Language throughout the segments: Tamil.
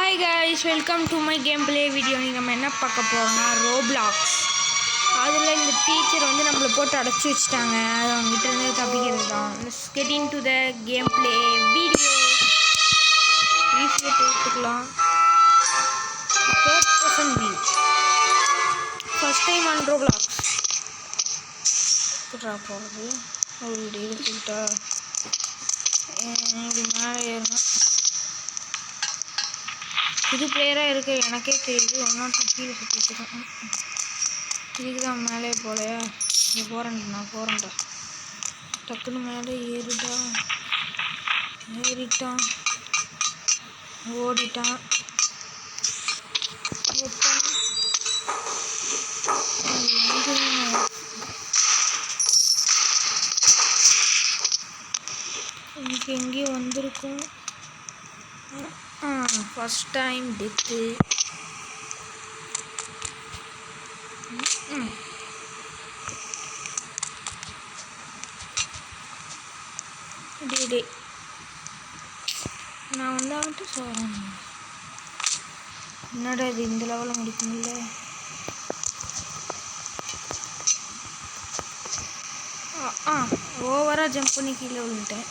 Hi guys, welcome to my gameplay video. நம்ம என்ன பார்க்க போறோம்னா Roblox. அதுல இந்த டீச்சர் வந்து நம்மள போட்டு அடைச்சு வச்சிட்டாங்க. அது அவங்க கிட்ட இருந்து தப்பிக்கிறது தான். Let's get into the gameplay video. ஈஸியா போட்டுக்கலாம். Third person view. First time on Roblox. குறா போறது. ஒரு டீட்டா. இது மேலே ஏறணும். புது பிளேயராக இருக்கு எனக்கே தெரியுது. ஒன்றா கீழே சுற்றிட்டுருக்கேன். இதுக்கு தான் மேலே போலையா? இங்கே நான் போகிறேன்டா. டக்குன்னு மேலே ஏறிட்டான் ஓடிட்டான். இங்கே எங்கேயும் வந்திருக்கும். First time death. டே நான் வந்தாட்டு சொல்கிறேன். என்னடா இது இந்த லெவலில் முடிக்கணும்ல. ஓவராக ஜம்ப் பண்ணி கீழே விழுந்துட்டேன்.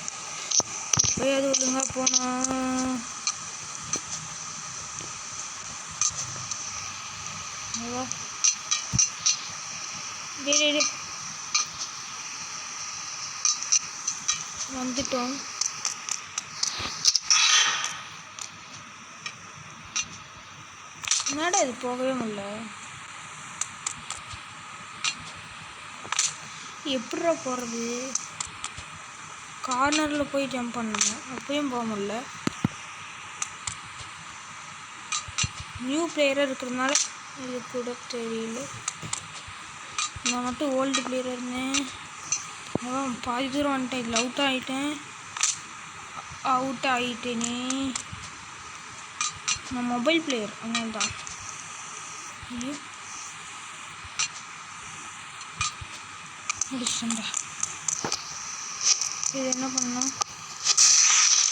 போய் அது ஒழுங்காக போனோம். வந்துட்டோம். என்னடா இது போகவே முடியல. எப்படிடா போகிறது? கார்னரில் போய் ஜம்ப் பண்ணணும். அப்பயும் போக முடியல. நியூ பிளேயராக இருக்கிறதுனால இது கூட தெரியல. நான் மட்டும் ஓல்டு பிளேயராக இருந்தேன். அதான் பாதி தூரம் வந்துட்டேன். இதில் அவுட் ஆகிட்டேனே. நான் மொபைல் பிளேயர் அதனால தான். முடிச்சிட்டேன்டா. இது என்ன பண்ணோம்?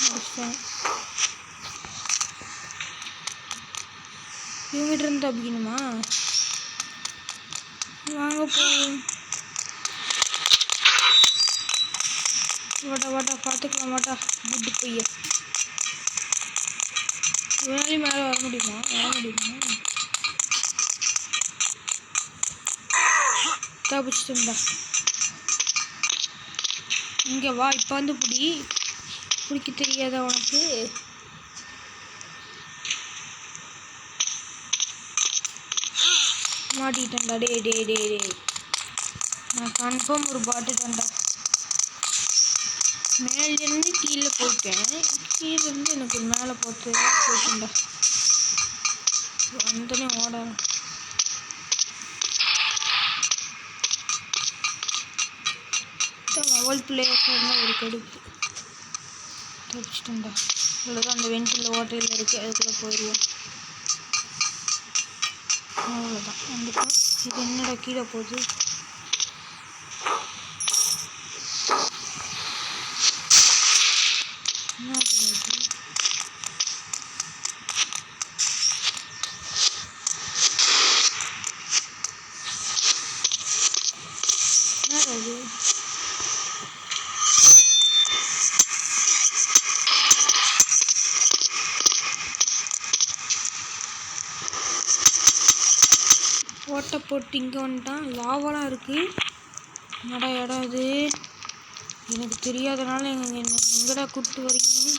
முடிச்சிட்டேன். இவங்கிட்ட இருந்து தப்பிக்கணுமா? வாங்க போகும். வாட்டா பார்த்துக்கலாம். வாட்டா குட்டு பைய. இவனாலையும் மேலே வர முடியுமா? தப்பிச்சிட்டுண்டா. இங்கே வா. இப்போ வந்து பிடிக்க தெரியாதா உனக்கு? மாட்டிட்டேன்டா. டே நான் கன்ஃபார்ம் ஒரு பாட்டுட்டேன்டா. மேலேருந்து கீழே போயிட்டேன். கீழேருந்து எனக்கு மேலே போயிட்டேன்டா. வந்தனே ஓட மொபைல் பிளேயர்ஸ் இருந்தால் ஒரு கடுப்பு. தப்பிச்சிட்டேன்டா. அவ்வளோதான். அந்த வெண்டில் ஓட்டையில் இருக்குது. அதுக்குள்ளே போயிடுவோம். அவ்வளோதான் வந்துட்டோம். இது என்னடா கீழே போகுது? ஓட்டை போட்டு இங்கே வந்துட்டான். லாவெலாம் இருக்குது. என்னடா இடம் இது? எனக்கு தெரியாதனால எங்கடா கூப்பிட்டு வரீங்க?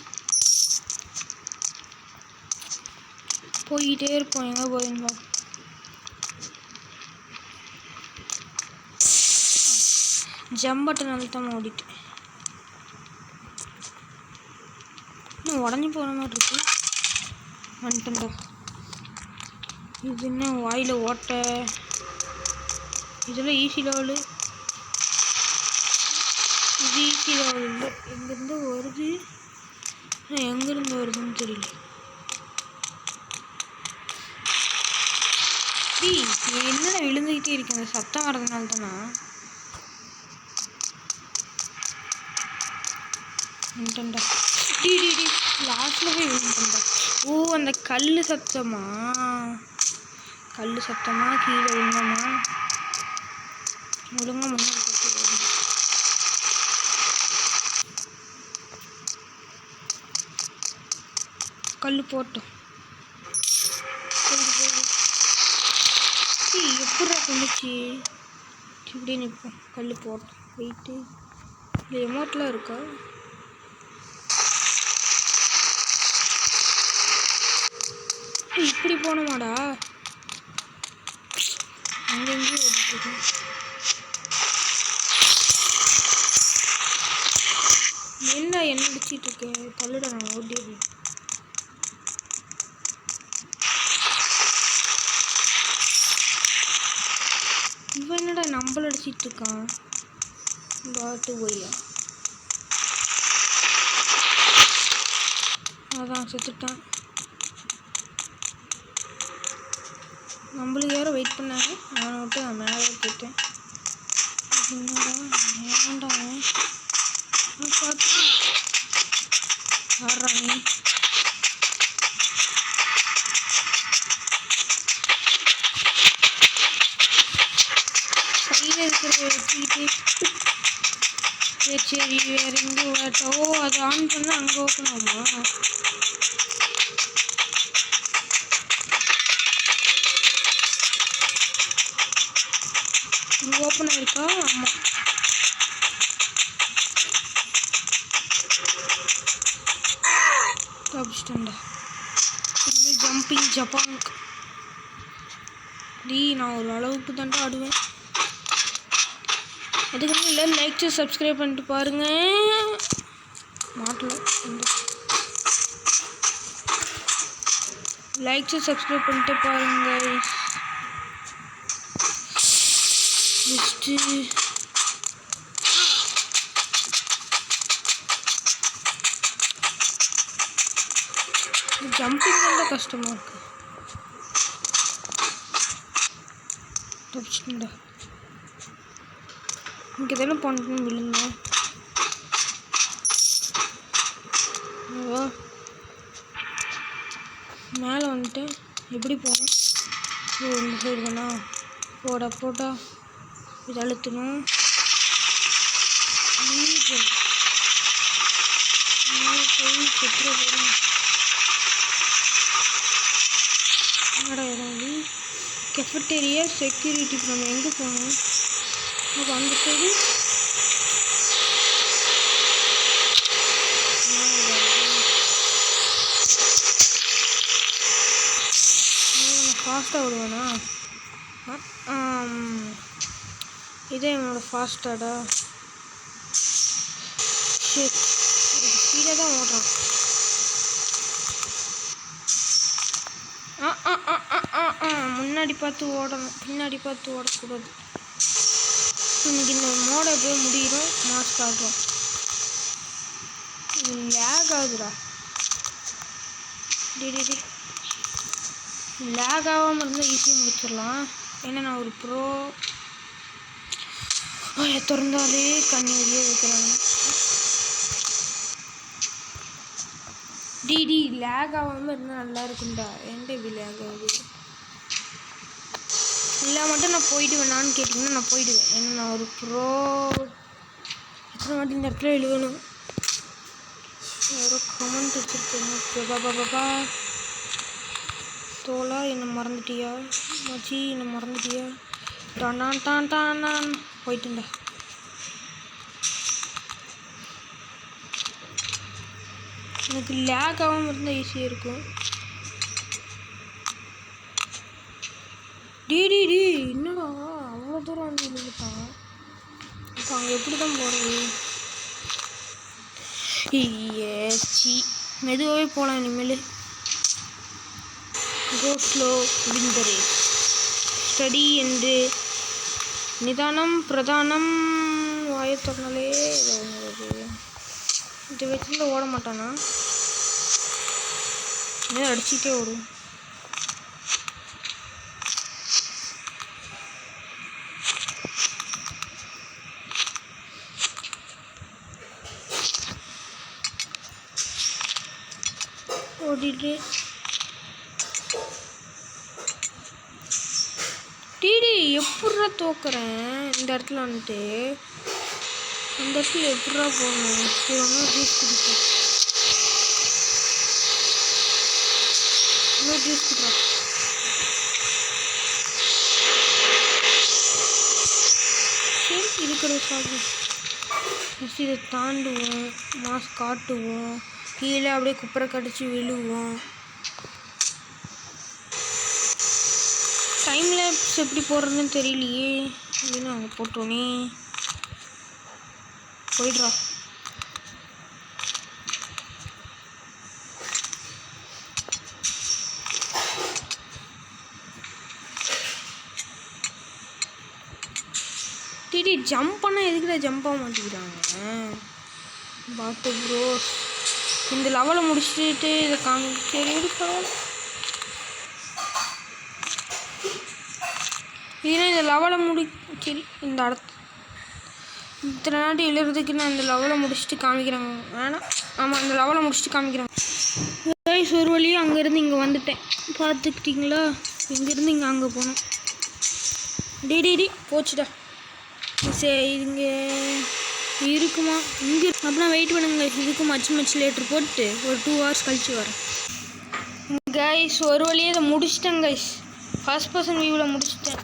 போயிட்டே இருப்போம். எங்கே போயிருந்தா? ஜம்பட்டை நல்லதான் ஓடிட்டேன். இன்னும் உடஞ்சி போன மாதிரி இருக்கு. வந்துட்டேன்டா. இது என்ன வாயில் ஓட்டை? இதெல்லாம் ஈஸி லெவலு. இது ஈஸி லெவல் இல்லை. எங்கேருந்து வருது? எங்கேருந்து வருதுன்னு தெரியல. என்னடா விழுந்துக்கிட்டே இருக்கேன்? அந்த சத்தம் வரதுனால தானா? வந்துட்டேன்டா. லாஸ்ட்டில் போய் விழுந்துட்டேன்டா. ஓ அந்த அந்த கல் சத்தமா கீழே விழுந்தோமா ஒழுங்கா முன்னாடி கல் போட்டோம். எப்படா கொண்டுச்சு இப்படி நிற்போம். கல் போட்டோம். வெயிட்டு இல்லை எமௌண்ட்லாம் இருக்கா? இப்படி போனோமாடா? அங்கெங்கேயும் ஓடிட்டுருக்கேன். என்ன அடிச்சிட்டு இருக்கேன்? தள்ளுட நான் ஓடிடுறேன். இவன் என்னடா நம்மள அடிச்சிட்டு இருக்கான்? பாட்டு போய்யா அதான் செத்துட்டான். நம்மளுக்கு யாரும் வெயிட் பண்ணாங்க. நான் விட்டு நான் மேலே போயிட்டேன். என்னடா ஏன்டா பார்த்து யாரா நீ? கையில் இருக்கிறத வச்சுக்கிட்டு சரி வேற எங்கேயும் ஓட்டா? ஓ அது ஆன் பண்ணால் அங்கே ஓப்பன் ஆகுமா? ஓப்பன் ஆயிருக்கா? ஆமாம். தப்பிச்சிட்டேன்டா. திரும்பி ஜம்பிங் ஜப்பாங். நான் ஒரு அளவுக்கு தாண்டா ஆடுவேன். அதுக்கு இல்லை லைக் சப்ஸ்கிரைப் பண்ணிட்டு பாருங்க. மாட்டல லைக் சப்ஸ்கிரைப் பண்ணிட்டு பாருங்க. ஜம்பிங் ரொம்ப கஷ்டமாக இருக்கு. தப்பிச்சுட்டா. இங்கே தானே போனேன் விழுந்தோம். மேலே வந்துட்டேன். எப்படி போனேன்? இந்த சைடு தானா? போடா இது அழுத்தணும். போய் செத்துற போகிறேன். என்னடா இறங்கி கெஃபட்டேரியா செக்யூரிட்டி. நம்ம எங்கே போகணும்? அப்போ அந்த சைடு ஃபாஸ்ட்டாக விடுவேனா? இதே என்னோட ஃபாஸ்ட்டாடா. சரி ஸ்பீடாக தான் ஓடுறான். முன்னாடி பார்த்து ஓடணும், பின்னாடி பார்த்து ஓடக்கூடாது. இன்னைக்கு இந்த மோடை போய் முடிகிறோம். மாஸ்க் ஆடுறோம். லேக் ஆகுதுடா. லேக் ஆகாமல் இருந்தால் ஈஸியாக முடிச்சிடலாம். ஏன்னா நான் ஒரு ப்ரோ. திறந்தாலே கண்ணி வெளியே வைக்கிறாங்க. லேக் ஆகாமல் இருந்தால் நல்லா இருக்கும்டா. என்கிட்ட இப்படி லேக் ஆகுது. இல்லை மட்டும் நான் போயிடுவேனான்னு கேட்டிங்கன்னா நான் போயிடுவேன். ஏன்னா நான் ஒரு ப்ரோ. எத்தனை வாட்டி இந்த இடத்துல எழுதணும். யாரோ கமெண்ட் வச்சுருக்கேன். பாபா தோலா என்னை மறந்துட்டியா? மச்சி என்னை மறந்துட்டியா? டான் போயிட்டுண்டா. எனக்கு லேக் ஆகாமல் இருந்தால் ஈஸியாக இருக்கும். டி என்னடா அவ்வளோ தூரம் வந்து இருந்துட்டான். இப்போ அங்கே எப்படி தான் போகிறது? சி மெதுவாகவே போகலாம் இனிமேல். Go slow win the race. Steady என்று நிதானம் பிரதானம். வாயத்தொடனாலே இதை வச்சுட்டு ஓட மாட்டானா? ஏன் அடிச்சுட்டே ஓடும்? ஓடிட்டு டிடி எப்பட்றா தோக்குறேன் இந்த இடத்துல வந்துட்டு? அந்த இடத்துல எப்பட்றா போகணும்? ஜூஸ் குடிப்போம். இன்னும் ஜூஸ் குடிப்போம். சரி இருக்கிறத சாப்பிடும். ஃபஸ்ட் இதை தாண்டுவோம், மாஸ்க் காட்டுவோம், கீழே அப்படியே குப்பரை கடிச்சு விழுவோம். டைம் லேப்ஸ் எப்படி போடுறதுன்னு தெரியலையே. இல்லைன்னா அங்கே போட்டோன்னே போயிடுறா. டிடி ஜம்ப் பண்ணால் எதுக்குடா ஜம்ப் ஆக மாட்டேங்கிறாங்க? பார்த்து ப்ரோ இந்த லெவலை முடிச்சுட்டு இதை சரி எடுப்பா. இதுனா இந்த லெவலை சரி இந்த இத்தனை நாட்டு எழுதுறதுக்கு நான் இந்த லெவலை முடிச்சுட்டு காமிக்கிறாங்க. வேணாம், ஆமாம் இந்த லெவலை முடிச்சுட்டு காமிக்கிறாங்க. ஒரு வழியாக அங்கேருந்து இங்கே வந்துட்டேன். பார்த்துக்கிட்டிங்களா? இங்கேருந்து இங்கே அங்கே போனோம். டேடி போச்சுடா. சரி இங்கே இருக்குமா? இங்கே அப்படின்னா வெயிட் பண்ணுங்க. இதுக்கும் மச்சு லேட்ரு போட்டு ஒரு 2 hours கழிச்சு வரேன். கைஸ் ஒரு வழியாக இதை முடிச்சிட்டேன் கைஸ். ஃபர்ஸ்ட் பர்சன் வியூவில் முடிச்சிட்டேன்.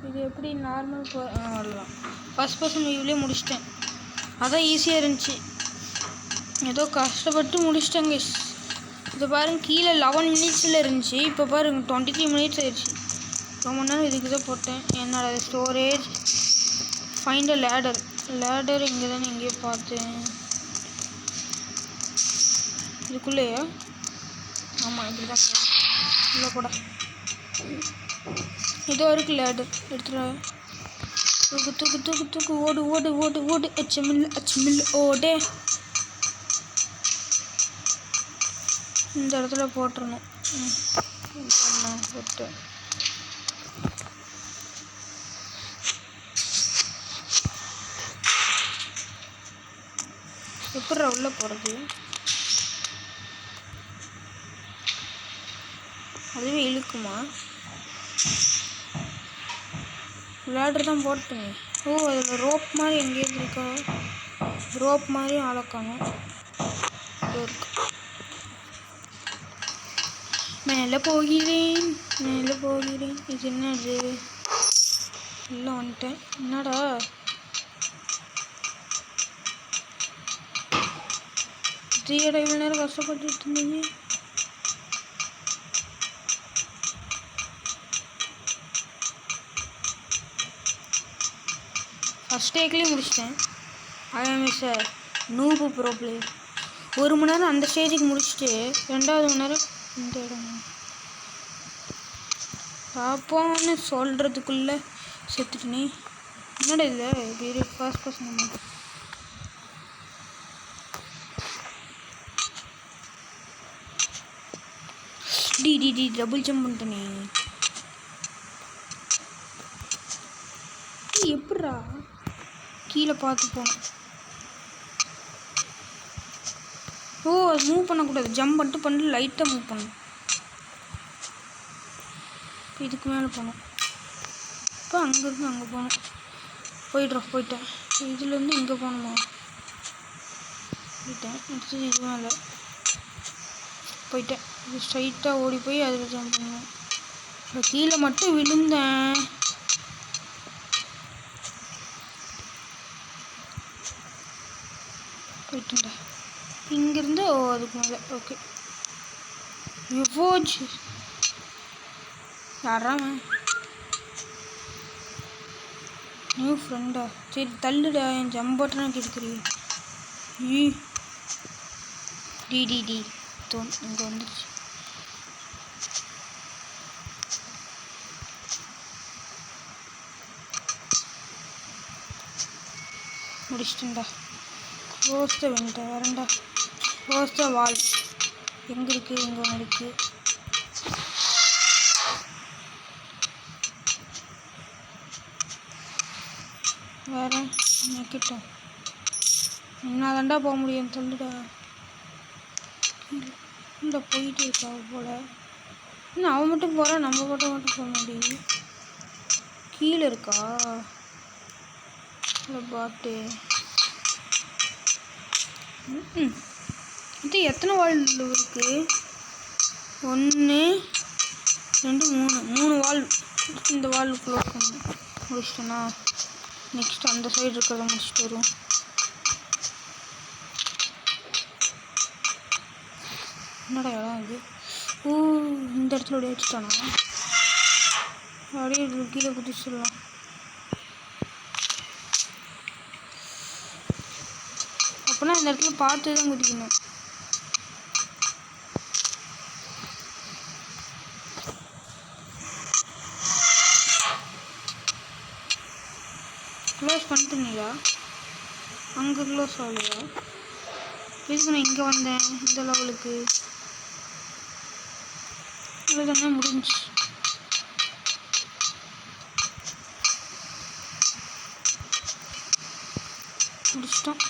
இது எப்படி நார்மல் வரலாம். ஃபர்ஸ்ட் பர்சன் வியூவிலே முடிச்சிட்டேன். அதான் ஈஸியாக இருந்துச்சு. ஏதோ கஷ்டப்பட்டு முடிச்சிட்டேன் கைஸ். இதை பாருங்கள், கீழே 11 minutes இருந்துச்சு. இப்போ பாருங்கள் 23 minutes ஆயிடுச்சு. ரொம்ப நேரம் இதுக்கு தான் போட்டேன். என்னோட ஸ்டோரேஜ் ஃபைண்ட் அ லேடர் இங்கே தானே எங்கேயோ பார்த்தேன். இதுக்குள்ளேயா? ஆமாம் இப்படி தான் இல்லை கூட. இதோ இருக்குது லேடர். எடுத்துகிற தூக்கு ஓடு அச்சமில்ல ஓடே. இந்த இடத்துல போட்டுருணும். போட்டு எப்படி உள்ள போகிறது? அதுவே இழுக்குமா? விளையாடுறது தான் போட்டுங்க. ஓ அதில் ரோப் மாதிரி எங்கேயும் இருக்கா? ரோப் மாதிரி அளக்கணும். இருக்கு. மேலே போகிறேன். இது என்னது? இல்லை வந்துட்டேன். என்னடா ஜியோட இவ்வளோ நேரம் கஷ்டப்பட்டுட்டு இருந்தீங்க. ஃபஸ்ட் டேக்லேயே முடிச்சிட்டேன். Sir noob pro player. 1 மணி நேரம் அந்த ஸ்டேஜுக்கு முடிச்சுட்டு 2வது மணி நேரம் இந்த இடம் பார்ப்போம்னு சொல்கிறதுக்குள்ளே செத்துட்டுனே. என்னடா இல்லை இப்படி ஃபர்ஸ்ட் பர்சன் டி டபுள் ஜம்ப் பண்ணிட்டனே. எப்பட்றா கீழே பார்த்து போகணும்? ஓ அது மூவ் பண்ணக்கூடாது. ஜம்ப் பண்ணிட்டு லைட்டாக மூவ் பண்ணணும். இதுக்கு மேலே போகணும். இப்போ அங்கேருந்து அங்கே போகணும். போயிட்டேன். இதுலேருந்து இங்கே போகணுமா? போயிட்டேன். அடுத்தது இது மேலே போயிட்டேன். இது ஸ்ட்ரைட்டாக ஓடி போய் அதில் ஜம்ப் பண்ணுவேன். இப்போ கீழே மட்டும் விழுந்தேன். போயிட்டேன்டா. இங்கேருந்து அதுக்கு மேலே. ஓகே எவ்வோச்சு யாராம நியூ ஃப்ரெண்டா? சரி தள்ளுடா, என் ஜம்ப் பட்டனை கேட்குறீ. டி இங்கே வந்துடுச்சு. முடிச்சிட்டேன்டா. Close the window. வரேன்டா. Close the wall. எங்கே இருக்குது? இங்கே ஒன்று இருக்குது. வேறு நிற்கட்டும். என்ன தாண்டா போக முடியும்? தள்ளுடா. இந்த போயிட்டு இருக்கா போல. இன்னும் அவன் மட்டும் போகிறான், நம்ம மட்டும் போக மாட்டேங்குது. கீழே இருக்கா இல்லை பாட்டு? இது எத்தனை வால் இருக்குது? 1 2 3 வால். இந்த வால் க்ளோஸ் பண்ணு முடிச்சிட்டேன்னா நெக்ஸ்ட் அந்த சைடு இருக்கிறத முடிச்சுட்டு வரும். என்னடா இடம் இது? ஓ, இந்த இடத்துல அப்படியே வச்சுட்டானா? அப்படியே கீழே குதிச்சிடலாம். அப்போனா இந்த இடத்துல பார்த்து தான் குதிக்கணும். க்ளோஸ் பண்ணிட்டீங்களா? அங்கே க்ளோஸ் ஆகலையா? எதுக்கு நான் இங்கே வந்தேன் இந்த லெவலுக்கு? இவ்வளோதானே முடிஞ்சு. முடிச்சிட்டோம்.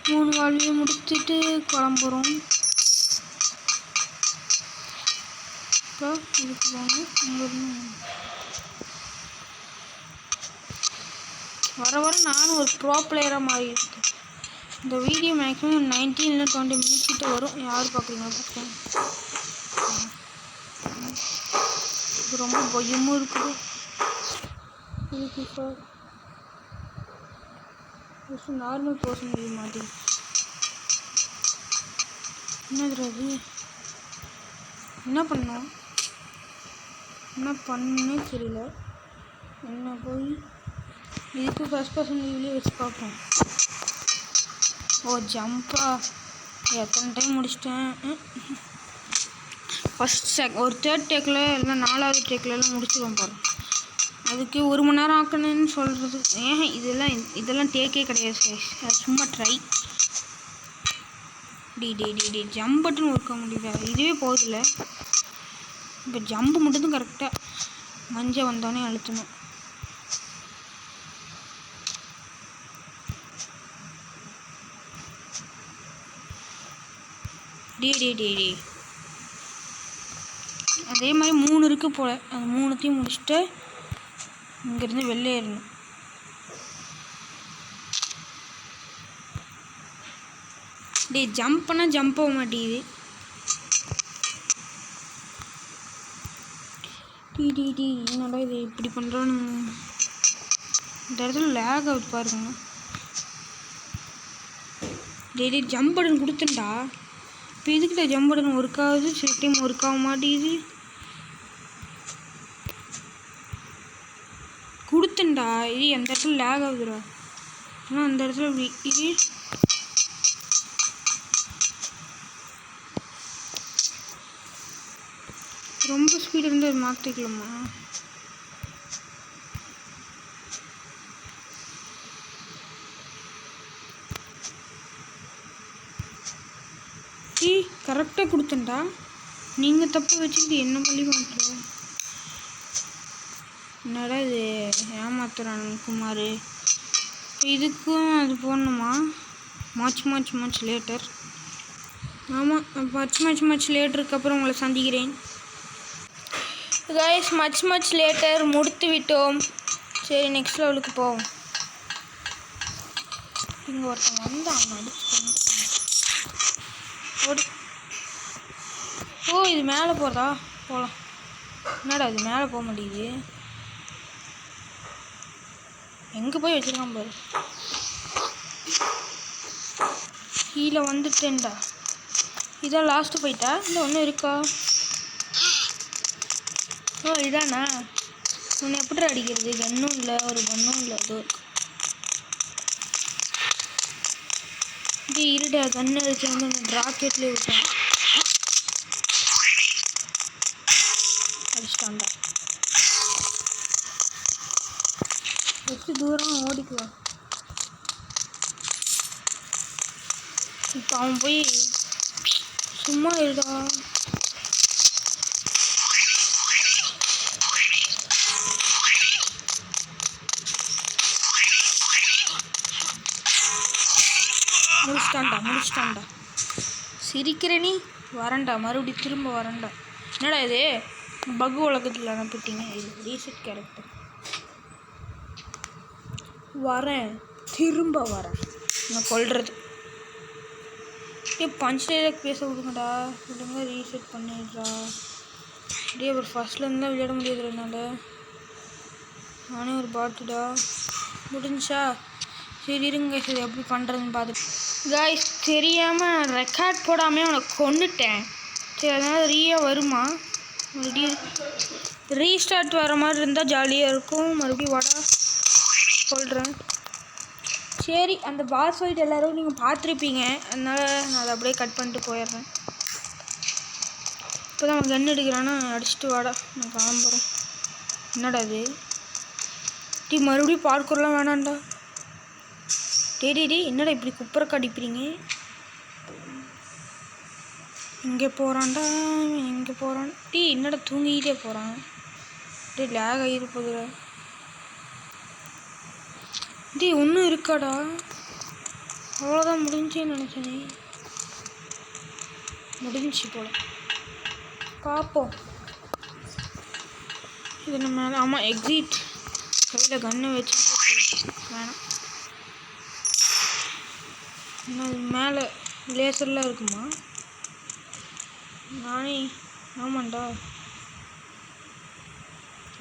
3 வால்வையும் முடிச்சுட்டு கிளம்புறோம். இப்போ இதுக்கு போங்க. வர வர நானும் ஒரு ப்ரோ பிளேயராக மாறி இருக்கேன். இந்த வீடியோ மேக்ஸிமம் 19 இல்லை 20 மினிட்ஸ் கிட்ட வரும். யார் பார்க்குறீங்களா பார்ப்பேன். இது ரொம்ப பயமும் இருக்குது. இதுக்கு இப்போ நார்மல் பர்சன் வியூ மாதிரி. என்னது அது? என்ன பண்ணோம்? என்ன பண்ணுன்னே தெரியல. என்ன போய் இதுக்கு ஃபர்ஸ்ட் பர்சன் வியூலேயே வச்சு பார்ப்போம். ஓ, ஜம்பா! எத்தனை டைம் முடிச்சிட்டேன். ஒரு தேர்ட் டேக்கில் இல்லைனா 4வது டேக்கிலலாம் முடிச்சிடுவோம் பாரு. அதுக்கு 1 மணி நேரம் ஆக்கணும்னு சொல்கிறது. இதெல்லாம் டேக்கே கிடையாது, சும்மா ட்ரை. டி ஜம்ப் பட்டன் ஒர்க்க முடியல. இதுவே போதில்ல. இப்போ ஜம்பு மட்டும் கரெக்டாக மஞ்சள் வந்தோடனே அழுத்தணும். டி அதே மாதிரி 3 இருக்குது போல். அந்த 3த்தையும் முடிச்சுட்டு இங்கேருந்து வெளில ஏறணும். ஜம்ப் பண்ணால் ஜம்ப் ஆக மாட்டேங்குது. என்னடா இது இப்படி பண்ணுறான்னு. இந்த இடத்துல லேக் ஆகுது பாருங்க. ஜம்ப் பட்டன் கொடுத்துட்டா. இப்போ இதுக்கிட்ட ஜம்ப் பட்டன் ஒர்க் ஆகுது, சில டைம் ஒர்க் ஆக மாட்டேங்குது. கொடுத்துண்டா இது அந்த இடத்துல லேக் ஆகுதுடா. ஆனால் அந்த இடத்துல இது ரொம்ப ஸ்பீடு இருந்து அது மாற்றிக்கலாமா? கரெக்டாக கொடுத்தேன்டா. நீங்கள் தப்பு வச்சுக்கிட்டு என்ன பண்ணி பண்ணுறோம்? என்னடா இது ஏமாத்துறான் குமார். இதுக்கும் அது போடணுமா? Much later. ஆமாம், மச் லேட்டருக்கு அப்புறம் உங்களை சந்திக்கிறேன். கைஸ், மச் லேட்டர் முடித்து விட்டோம். சரி, நெக்ஸ்ட் லெவலுக்கு போவோம். இங்கே ஒருத்தன் வந்தான் ஓடி. ஓ, இது மேலே போகிறதா? போகலாம். என்னடா இது மேலே போக மாட்டேங்குது. எங்கே போய் வச்சுருக்கான் பாரு. கீழே வந்துட்டேன்டா. இதான் லாஸ்ட்டு போயிட்டா? இல்லை ஒன்றும் இருக்கா? ஓ, இதானா? உன்னை எப்படி அடிக்கிறது? கன்னும் இல்லை, ஒரு கன்னும் இல்லை. அது இருடா, கன்று அடிச்சு வந்து அந்த ராக்கெட்லேயே விட்டேன். அடிச்சிட்டான்டா. வெச்சு தூரம் ஓடிக்குவான். இப்போ அவன் போய் சும்மா இருடா. முடிச்சிட்டான்டா. சிரிக்கிற நீ? வரண்டா, மறுபடியும் திரும்ப வரண்டா. என்னடா இது பக் உலகத்தில் அனுப்பிட்டீங்க. இது ரீசெட் கேரக்டர். வரேன், திரும்ப வரேன். நான் கொல்றது பஞ்ச் டைலாக் பேச விடுங்கடா. விடுங்க, ரீசெட் பண்ணிடுறா. அப்படியே ஒரு ஃபஸ்ட்லேருந்து தான் விளையாட முடியாது என்னால். நானே ஒரு பாட்டுடா. முடிஞ்சா சரி இருங்க, சரி எப்படி பண்ணுறதுன்னு பார்த்துட்டு காய்ஸ் தெரியாமல் ரெக்கார்ட் போடாமல் அவனை கொண்டுட்டேன். சரி அதனால் ரீயாக வருமா? மறுபடியும் ரீஸ்டார்ட் வர மாதிரி இருந்தால் ஜாலியாக இருக்கும். மறுபடியும் வாடா சொல்கிறேன். சரி அந்த பாஸ் ஃபைட் எல்லோரும் நீங்கள் பார்த்துருப்பீங்க, அதனால் நான் அதை அப்படியே கட் பண்ணிட்டு போயிடுறேன். இப்போ தான் அவன் கன் எடுக்கிறான்னா அடிச்சுட்டு வாடா, நான் கிளம்புறேன். என்னடா அது மறுபடியும் பார்க்குறலாம் வேணாண்டா. டே என்னடா இப்படி குப்பரை அடிப்பீங்க? இங்கே போகிறான்டா, இங்கே போகிறான். என்னடா தூங்கிக்கிட்டே போகிறான். லேக் ஆகிருப்போது. ஒன்றும் இருக்காடா. அவ்வளோதான் முடிஞ்சேன்னு நினச்சேனே. முடிஞ்சு போல. பார்ப்போம். இது நம்ம ஆமாம் எக்ஸிட் கையில் கன்று வச்சுக்கிட்டு வேணாம். இன்னும் மேலே லேசர்லாம் இருக்குமா? நானே ஆமாண்டா,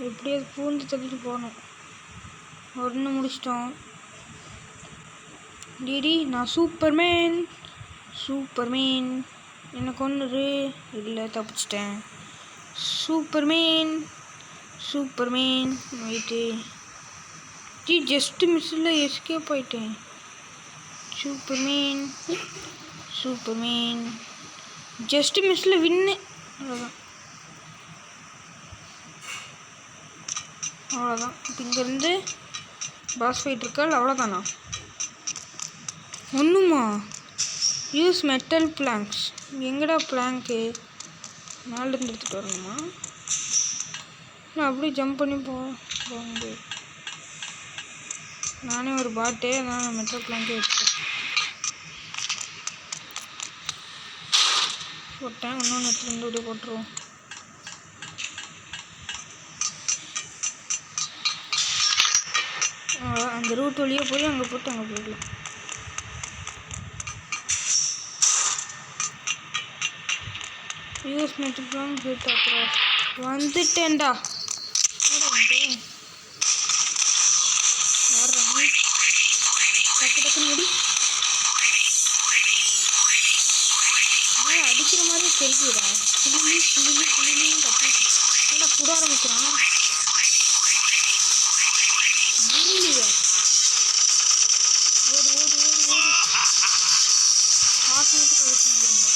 எப்படியாவது பூந்து தள்ளிட்டு போகணும். ஒன்று முடிச்சிட்டோம். டிடி நான் சூப்பர்மேன். சூப்பர்மேன் எனக்கு ஒன்று இல்லை, தப்பிச்சிட்டேன். Superman Superman wait. ஜஸ்ட் மிஸ்ஸில் எஸ்கேப் ஆயிட்டேன். சூப்பர்மேன் சூப்பர்மேன் ஜஸ்ட் மிஸ்ஸில் வின்னு. அவ்வளோதான். இப்போ இங்கேருந்து பாஸ் ஃபைட் இருக்கால், அவ்வளோதானா? ஒன்றுமா? Use metal planks. எங்கடா பிளாங்க்கு? மேலேருந்து எடுத்துகிட்டு வரணுமா? நான் அப்படியே ஜம்ப் பண்ணி போக முடியாது. நானே ஒரு பாட்டே, அதனால் நான் மெட்டல் பிளாங்கே எடுத்துட்டேன். போட்டேன். இன்னொன்று எடுத்துகிட்டு அப்படியே போட்டுருவோம். அந்த ரூட் வழியாக போய் அங்கே போட்டு அங்கே போயிடலாம். யூஸ் மெட்டல் பிளாங்க் போயிட்டு அப்புறம் வந்துட்டேன்டா. டக்கு டக்குன்னு முடி. அடிக்கிற மாதிரி தெரியுதா? குளின்னு கட்டி நல்லா சுட ஆரம்பிக்கிறான். ஓடு ஓடு ஓடு ஓடு. காசு மட்டும் கழிச்சு வந்துருங்க.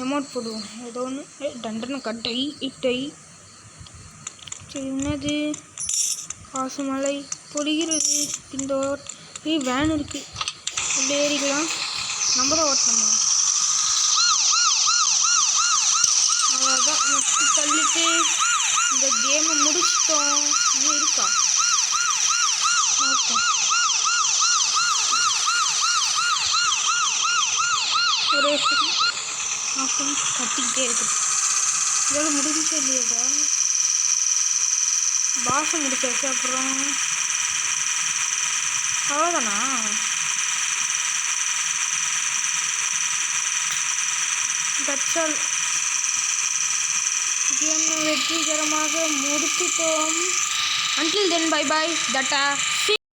எமௌண்ட் போடுவோம். ஏதோ ஒன்று தண்டனை கட்டை இட்டை. சரி என்னது? காசு மலை பொழிகிறது. இந்த வேன் இருக்குது, இப்படி ஏறிக்கலாம். நம்ம தான் ஓட்டணுமா? அவ்வளோதான். முட்டு தள்ளிட்டு இந்த கேமை முடிச்சிட்டோம். இன்னும் இருக்கா? ஓகே, ஒரே கட்டிக்கிட்டே இருக்குது. இதோட முடிஞ்சே இல்லையாடா? பாசை முடிச்சாச்சு. அப்புறம் அவ்வளோதானா? தட்சால் கேம் வெற்றிகரமாக முடிச்சிட்டோம். Until then, bye bye, data.